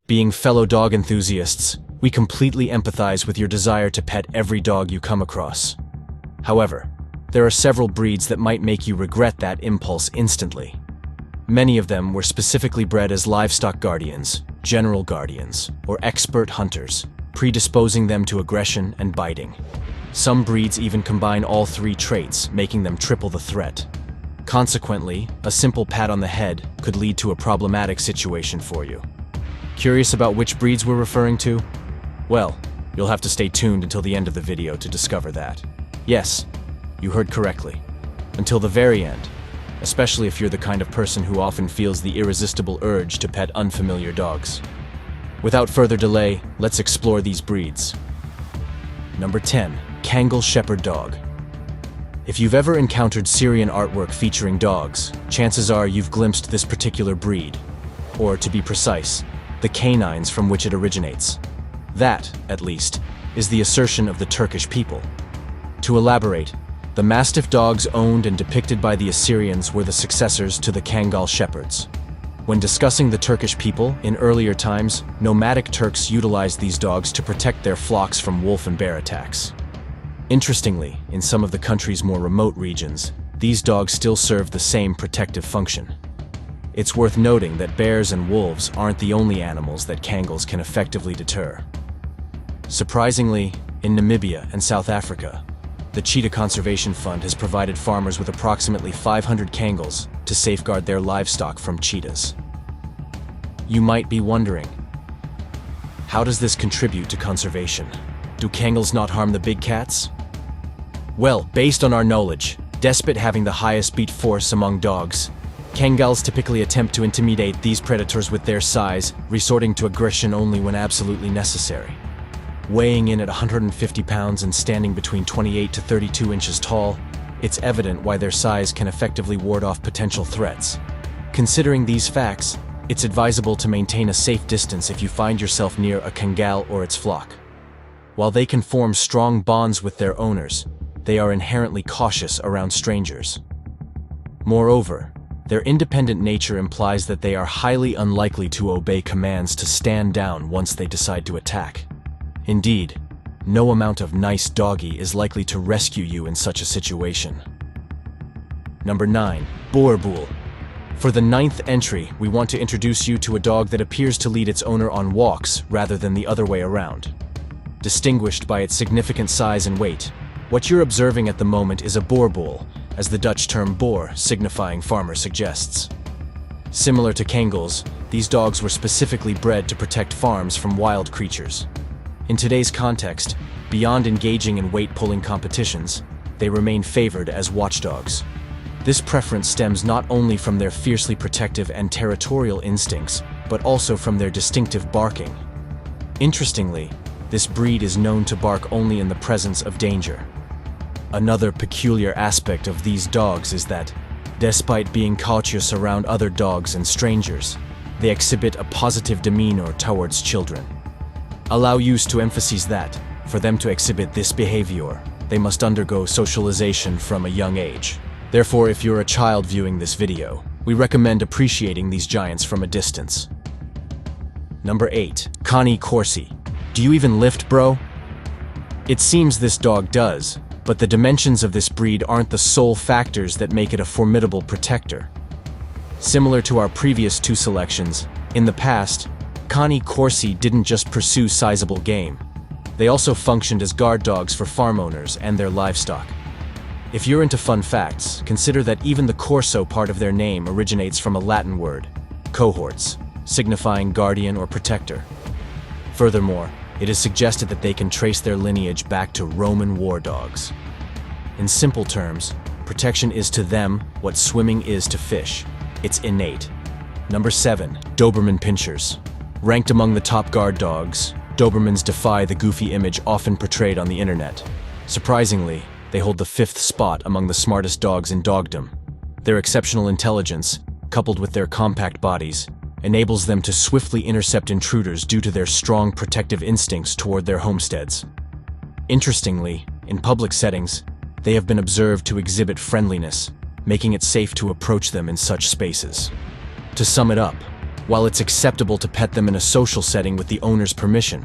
Being fellow dog enthusiasts, we completely empathize with your desire to pet every dog you come across. However, there are several breeds that might make you regret that impulse instantly. Many of them were specifically bred as livestock guardians, general guardians, or expert hunters, predisposing them to aggression and biting. Some breeds even combine all three traits, making them triple the threat. Consequently, a simple pat on the head could lead to a problematic situation for you. Curious about which breeds we're referring to? Well, you'll have to stay tuned until the end of the video to discover that. Yes, you heard correctly. Until the very end, especially if you're the kind of person who often feels the irresistible urge to pet unfamiliar dogs. Without further delay, let's explore these breeds. Number 10. Kangal Shepherd Dog. If you've ever encountered Syrian artwork featuring dogs, chances are you've glimpsed this particular breed, or to be precise, the canines from which it originates. That, at least, is the assertion of the Turkish people. To elaborate, the Mastiff dogs owned and depicted by the Assyrians were the successors to the Kangal Shepherds. When discussing the Turkish people in earlier times, nomadic Turks utilized these dogs to protect their flocks from wolf and bear attacks. Interestingly, in some of the country's more remote regions, these dogs still serve the same protective function. It's worth noting that bears and wolves aren't the only animals that Kangals can effectively deter. Surprisingly, in Namibia and South Africa, the Cheetah Conservation Fund has provided farmers with approximately 500 Kangals to safeguard their livestock from cheetahs. You might be wondering, how does this contribute to conservation? Do Kangals not harm the big cats? Well, based on our knowledge, despite having the highest beat force among dogs, Kangals typically attempt to intimidate these predators with their size, resorting to aggression only when absolutely necessary. Weighing in at 150 pounds and standing between 28 to 32 inches tall, it's evident why their size can effectively ward off potential threats. Considering these facts, it's advisable to maintain a safe distance if you find yourself near a Kangal or its flock. While they can form strong bonds with their owners, they are inherently cautious around strangers. Moreover, their independent nature implies that they are highly unlikely to obey commands to stand down once they decide to attack. Indeed, no amount of nice doggy is likely to rescue you in such a situation. Number 9. Borb. For the 9th entry, we want to introduce you to a dog that appears to lead its owner on walks rather than the other way around. Distinguished by its significant size and weight, what you're observing at the moment is a boerboel, as the Dutch term boer signifying farmer suggests. Similar to Kangals, these dogs were specifically bred to protect farms from wild creatures. In today's context, beyond engaging in weight-pulling competitions, they remain favored as watchdogs. This preference stems not only from their fiercely protective and territorial instincts, but also from their distinctive barking. Interestingly, this breed is known to bark only in the presence of danger. Another peculiar aspect of these dogs is that, despite being cautious around other dogs and strangers, they exhibit a positive demeanor towards children. Allow use to emphasize that, for them to exhibit this behavior, they must undergo socialization from a young age. Therefore, if you're a child viewing this video, we recommend appreciating these giants from a distance. Number 8. Corso. Do you even lift, bro? It seems this dog does, but the dimensions of this breed aren't the sole factors that make it a formidable protector. Similar to our previous two selections, in the past, Corso didn't just pursue sizable game. They also functioned as guard dogs for farm owners and their livestock. If you're into fun facts, consider that even the Corso part of their name originates from a Latin word, cohorts, signifying guardian or protector. Furthermore, it is suggested that they can trace their lineage back to Roman war dogs. In simple terms, protection is to them what swimming is to fish. It's innate. Number 7. Doberman Pinchers. Ranked among the top guard dogs, Dobermans defy the goofy image often portrayed on the internet. Surprisingly, they hold the 5th spot among the smartest dogs in dogdom. Their exceptional intelligence, coupled with their compact bodies, enables them to swiftly intercept intruders due to their strong protective instincts toward their homesteads. Interestingly, in public settings, they have been observed to exhibit friendliness, making it safe to approach them in such spaces. To sum it up, While it's acceptable to pet them in a social setting with the owner's permission,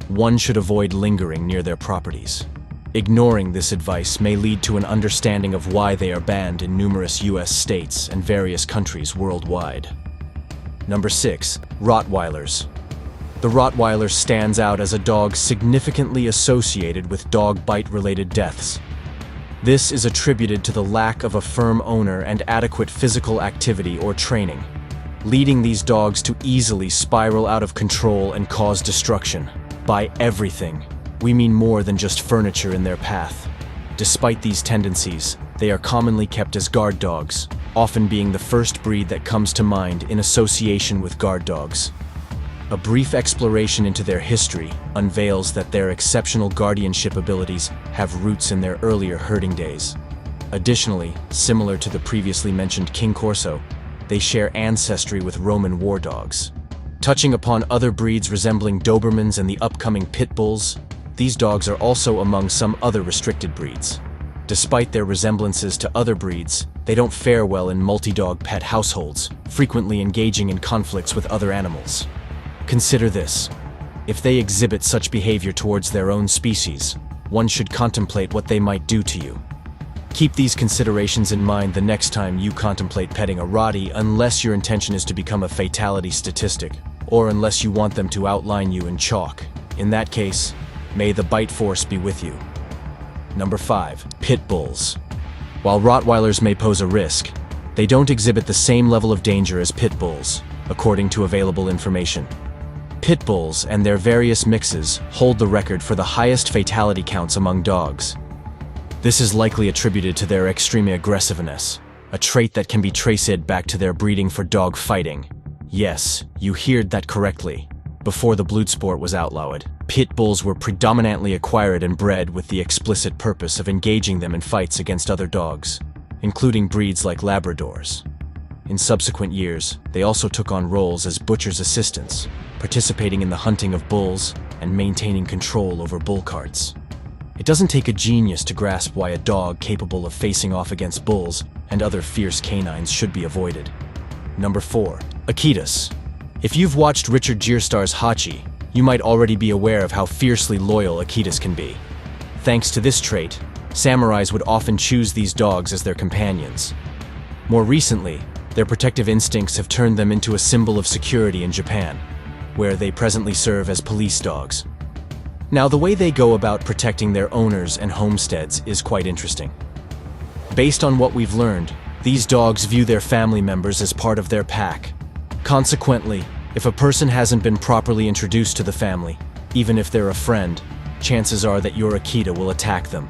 one should avoid lingering near their properties. Ignoring this advice may lead to an understanding of why they are banned in numerous US states and various countries worldwide. Number 6. Rottweilers. The Rottweiler stands out as a dog significantly associated with dog bite-related deaths. This is attributed to the lack of a firm owner and adequate physical activity or training, leading these dogs to easily spiral out of control and cause destruction. By everything, we mean more than just furniture in their path. Despite these tendencies, they are commonly kept as guard dogs, often being the first breed that comes to mind in association with guard dogs. A brief exploration into their history unveils that their exceptional guardianship abilities have roots in their earlier herding days. Additionally, similar to the previously mentioned King Corso, they share ancestry with Roman war dogs. Touching upon other breeds resembling Dobermans and the upcoming pit bulls, these dogs are also among some other restricted breeds. Despite their resemblances to other breeds, they don't fare well in multi-dog pet households, frequently engaging in conflicts with other animals. Consider this: if they exhibit such behavior towards their own species, one should contemplate what they might do to you. Keep these considerations in mind the next time you contemplate petting a Rottie, unless your intention is to become a fatality statistic, or unless you want them to outline you in chalk. In that case, may the bite force be with you. Number 5. Pit bulls. While Rottweilers may pose a risk, they don't exhibit the same level of danger as pit bulls, according to available information. Pit bulls and their various mixes hold the record for the highest fatality counts among dogs. This is likely attributed to their extreme aggressiveness, a trait that can be traced back to their breeding for dog fighting. Yes, you heard that correctly. Before the blood sport was outlawed, pit bulls were predominantly acquired and bred with the explicit purpose of engaging them in fights against other dogs, including breeds like Labradors. In subsequent years, they also took on roles as butcher's assistants, participating in the hunting of bulls and maintaining control over bull carts. It doesn't take a genius to grasp why a dog capable of facing off against bulls and other fierce canines should be avoided. Number 4. Akitas. If you've watched Richard Gerstar's Hachi, you might already be aware of how fiercely loyal Akitas can be. Thanks to this trait, samurais would often choose these dogs as their companions. More recently, their protective instincts have turned them into a symbol of security in Japan, where they presently serve as police dogs. Now, the way they go about protecting their owners and homesteads is quite interesting. Based on what we've learned, these dogs view their family members as part of their pack. Consequently, if a person hasn't been properly introduced to the family, even if they're a friend, chances are that your Akita will attack them.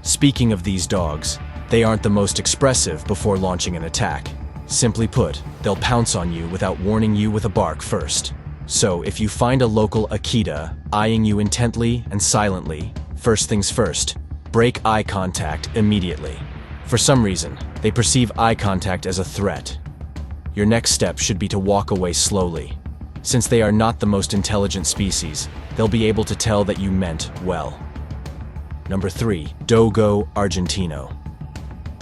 Speaking of these dogs, they aren't the most expressive before launching an attack. Simply put, they'll pounce on you without warning you with a bark first. So if you find a local Akita eyeing you intently and silently, first things first, break eye contact immediately. For some reason, they perceive eye contact as a threat. Your next step should be to walk away slowly. Since they are not the most intelligent species, they'll be able to tell that you meant well. Number 3. Dogo Argentino.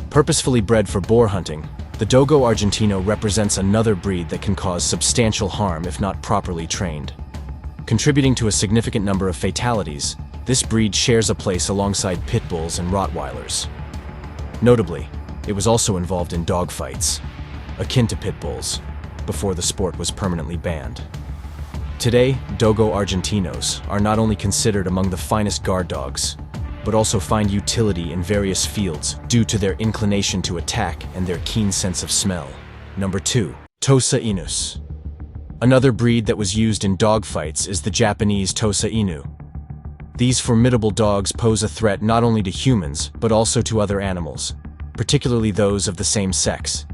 Purposefully bred for boar hunting, the Dogo Argentino represents another breed that can cause substantial harm if not properly trained. Contributing to a significant number of fatalities, this breed shares a place alongside pit bulls and Rottweilers. Notably, it was also involved in dogfights, akin to pit bulls, before the sport was permanently banned. Today, Dogo Argentinos are not only considered among the finest guard dogs, but also find utility in various fields due to their inclination to attack and their keen sense of smell. Number 2. Tosa Inu. Another breed that was used in dogfights is the Japanese Tosa Inu. These formidable dogs pose a threat not only to humans, but also to other animals, particularly those of the same sex.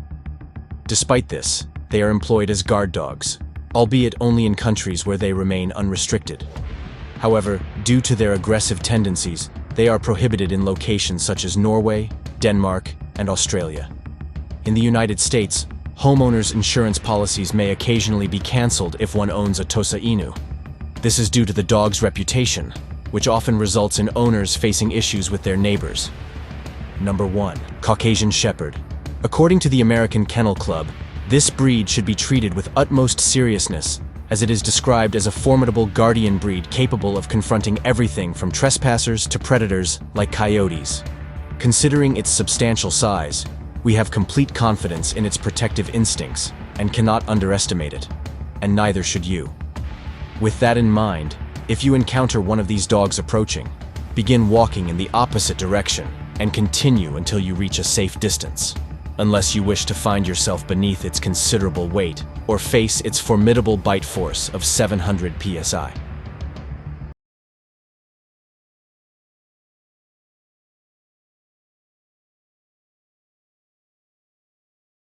Despite this, they are employed as guard dogs, albeit only in countries where they remain unrestricted. However, due to their aggressive tendencies, they are prohibited in locations such as Norway, Denmark, and Australia. In the United States, homeowners' insurance policies may occasionally be cancelled if one owns a Tosa Inu. This is due to the dog's reputation, which often results in owners facing issues with their neighbors. Number 1. Caucasian Shepherd. According to the American Kennel Club, This breed should be treated with utmost seriousness, as it is described as a formidable guardian breed capable of confronting everything from trespassers to predators like coyotes. Considering its substantial size, we have complete confidence in its protective instincts and cannot underestimate it, and neither should you. With that in mind, if you encounter one of these dogs approaching, begin walking in the opposite direction and continue until you reach a safe distance, unless you wish to find yourself beneath its considerable weight or face its formidable bite force of 700 psi.